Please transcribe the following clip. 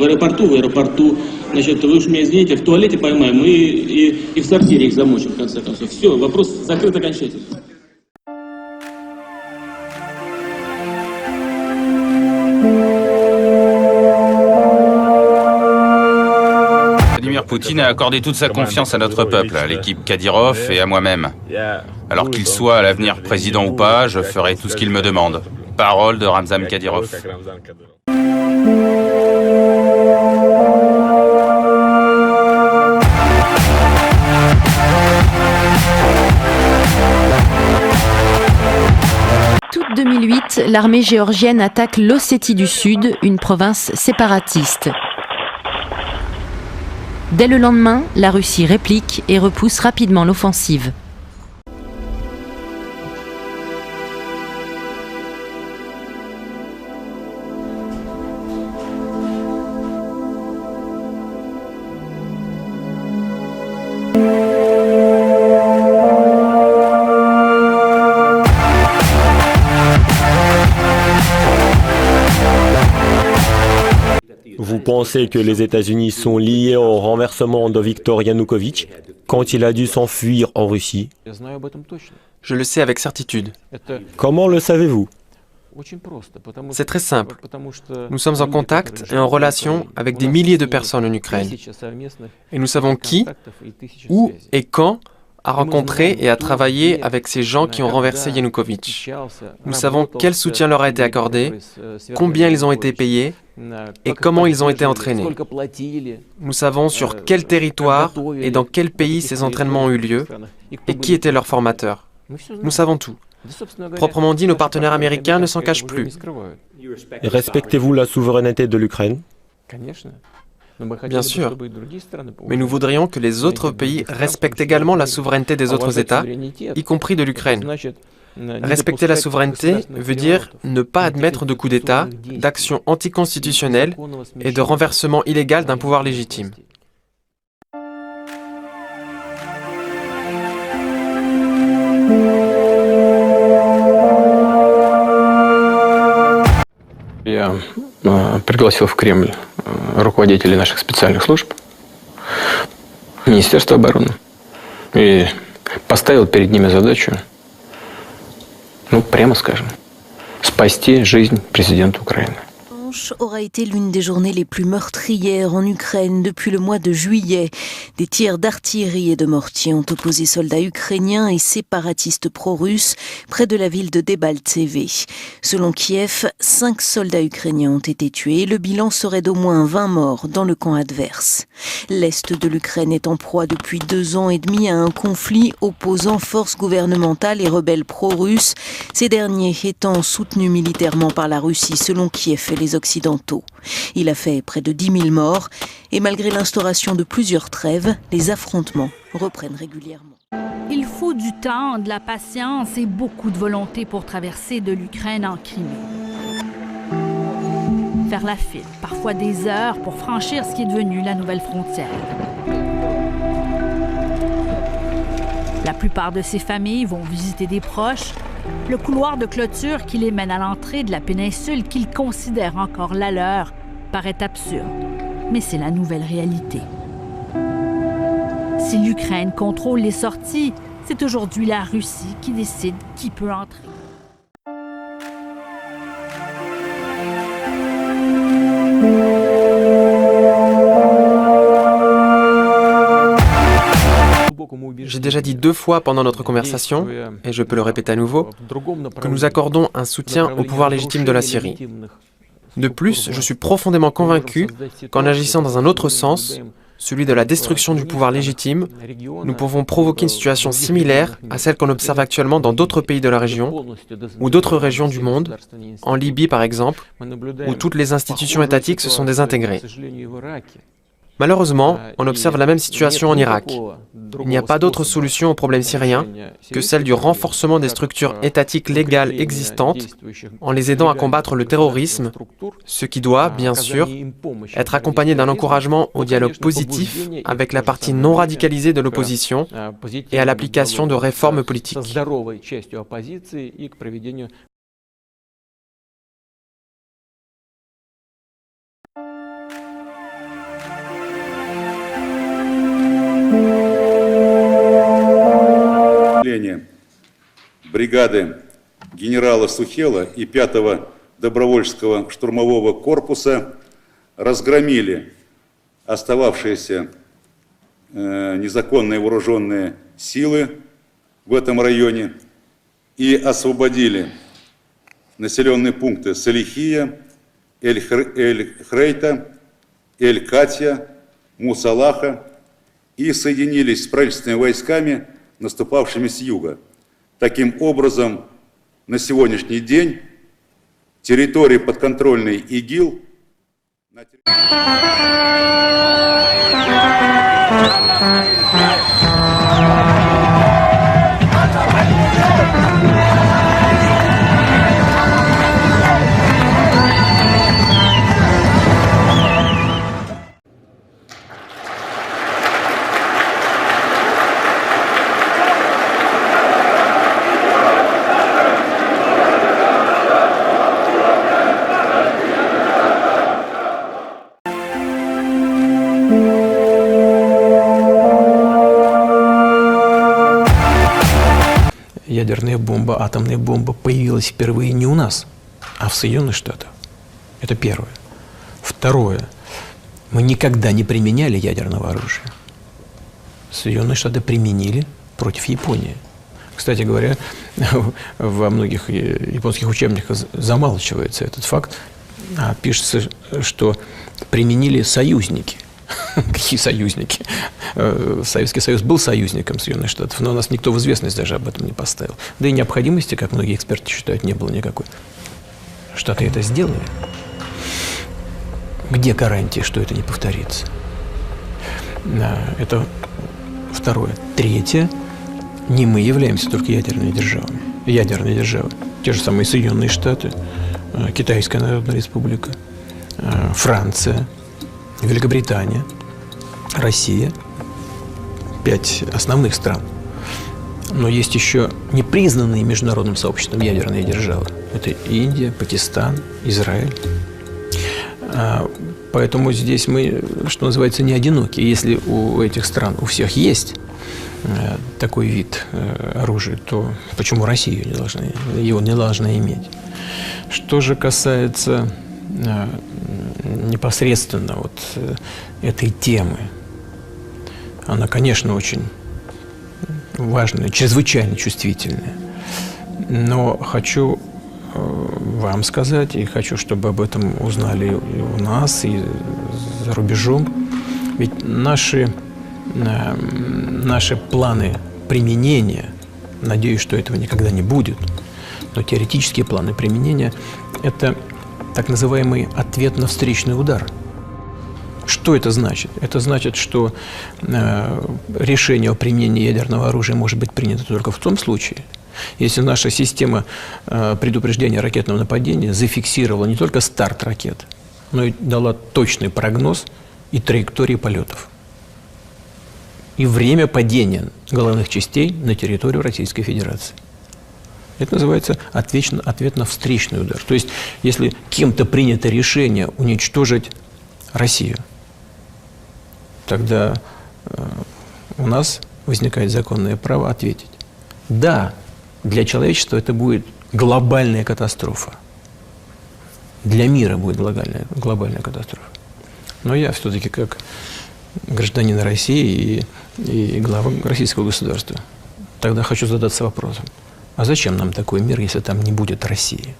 аэропорту, значит, вы уж меня извините, в туалете поймаем и в сортире их замочим, в конце концов. Все, вопрос закрыт окончательно. Vladimir Poutine a accordé toute sa confiance à notre peuple, à l'équipe Kadyrov et à moi-même. Alors qu'il soit à l'avenir président ou pas, je ferai tout ce qu'il me demande. Parole de Ramzan Kadyrov. Août 2008, l'armée géorgienne attaque l'Ossétie du Sud, une province séparatiste. Dès le lendemain, la Russie réplique et repousse rapidement l'offensive. Vous pensez que les États-Unis sont liés au renversement de Viktor Yanukovych quand il a dû s'enfuir en Russie? Je le sais avec certitude. Comment le savez-vous? C'est très simple. Nous sommes en contact et en relation avec des milliers de personnes en Ukraine. Et nous savons qui, où et quand a rencontré et a travaillé avec ces gens qui ont renversé Yanukovych. Nous savons quel soutien leur a été accordé, combien ils ont été payés et comment ils ont été entraînés. Nous savons sur quel territoire et dans quel pays ces entraînements ont eu lieu et qui étaient leurs formateurs. Nous savons tout. Proprement dit, nos partenaires américains ne s'en cachent plus. Respectez-vous la souveraineté de l'Ukraine? Bien sûr, mais nous voudrions que les autres pays respectent également la souveraineté des autres États, y compris de l'Ukraine. Respecter la souveraineté veut dire ne pas admettre de coup d'État, d'actions anticonstitutionnelles et de renversement illégal d'un pouvoir légitime. Я пригласил в Кремль руководителей наших специальных служб, Министерства обороны, и поставил перед ними задачу, прямо скажем, спасти жизнь президента Украины. Aura été l'une des journées les plus meurtrières en Ukraine depuis le mois de juillet. Des tirs d'artillerie et de mortiers ont opposé soldats ukrainiens et séparatistes pro-russes près de la ville de Debaltseve. Selon Kiev, 5 soldats ukrainiens ont été tués. Le bilan serait d'au moins 20 morts dans le camp adverse. L'Est de l'Ukraine est en proie depuis 2 ans et demi à un conflit opposant forces gouvernementales et rebelles pro-russes, ces derniers étant soutenus militairement par la Russie selon Kiev et les Occidentaux. Il a fait près de 10 000 morts et malgré l'instauration de plusieurs trêves, les affrontements reprennent régulièrement. Il faut du temps, de la patience et beaucoup de volonté pour traverser de l'Ukraine en Crimée. Faire la file, parfois des heures, pour franchir ce qui est devenu la nouvelle frontière. La plupart de ces familles vont visiter des proches. Le couloir de clôture qui les mène à l'entrée de la péninsule qu'ils considèrent encore la leur paraît absurde, mais c'est la nouvelle réalité. Si l'Ukraine contrôle les sorties, c'est aujourd'hui la Russie qui décide qui peut entrer. J'ai déjà dit 2 fois pendant notre conversation, et je peux le répéter à nouveau, que nous accordons un soutien au pouvoir légitime de la Syrie. De plus, je suis profondément convaincu qu'en agissant dans un autre sens, celui de la destruction du pouvoir légitime, nous pouvons provoquer une situation similaire à celle qu'on observe actuellement dans d'autres pays de la région ou d'autres régions du monde, en Libye par exemple, où toutes les institutions étatiques se sont désintégrées. Malheureusement, on observe la même situation en Irak. Il n'y a pas d'autre solution au problème syrien que celle du renforcement des structures étatiques légales existantes en les aidant à combattre le terrorisme, ce qui doit, bien sûr, être accompagné d'un encouragement au dialogue positif avec la partie non radicalisée de l'opposition et à l'application de réformes politiques. бригады генерала Сухела и 5-го добровольческого штурмового корпуса разгромили остававшиеся незаконные вооруженные силы в этом районе и освободили населенные пункты Салихия, Эль-Хрейта, Эль-Катья, Мусалаха и соединились с правительственными войсками, наступавшими с юга. Таким образом, на сегодняшний день территории подконтрольной ИГИЛ Ядерная бомба, атомная бомба появилась впервые не у нас, а в Соединенных Штатах. Это первое. Второе. Мы никогда не применяли ядерного оружия. Соединенные Штаты применили против Японии. Кстати говоря, во многих японских учебниках замалчивается этот факт. Пишется, что применили союзники. Какие союзники? Советский Союз был союзником Соединенных Штатов, но нас никто в известность даже об этом не поставил. Да и необходимости, как многие эксперты считают, не было никакой. Штаты это сделали. Где гарантии, что это не повторится? Это второе. Третье. Не мы являемся только ядерными державами. Ядерные державы. Те же самые Соединенные Штаты, Китайская Народная Республика, Франция, Великобритания, Россия. 5 основных стран. Но есть еще непризнанные международным сообществом ядерные державы. Это Индия, Пакистан, Израиль. Поэтому здесь мы, что называется, не одиноки. Если у этих стран, у всех есть такой вид оружия, то почему Россия его не должна иметь? Что же касается непосредственно вот этой темы, она, конечно, очень важная, чрезвычайно чувствительная. Но хочу вам сказать, и хочу, чтобы об этом узнали и у нас, и за рубежом. Ведь наши планы применения, надеюсь, что этого никогда не будет, но теоретические планы применения – это так называемый ответно-встречный удар. Что это значит? Это значит, что решение о применении ядерного оружия может быть принято только в том случае, если наша система предупреждения ракетного нападения зафиксировала не только старт ракет, но и дала точный прогноз и траектории полетов, и время падения головных частей на территорию Российской Федерации. Это называется ответно-встречный удар. То есть, если кем-то принято решение уничтожить Россию, тогда у нас возникает законное право ответить. Да, для человечества это будет глобальная катастрофа. Для мира будет глобальная катастрофа. Но я все-таки как гражданин России и глава российского государства тогда хочу задаться вопросом. А зачем нам такой мир, если там не будет России?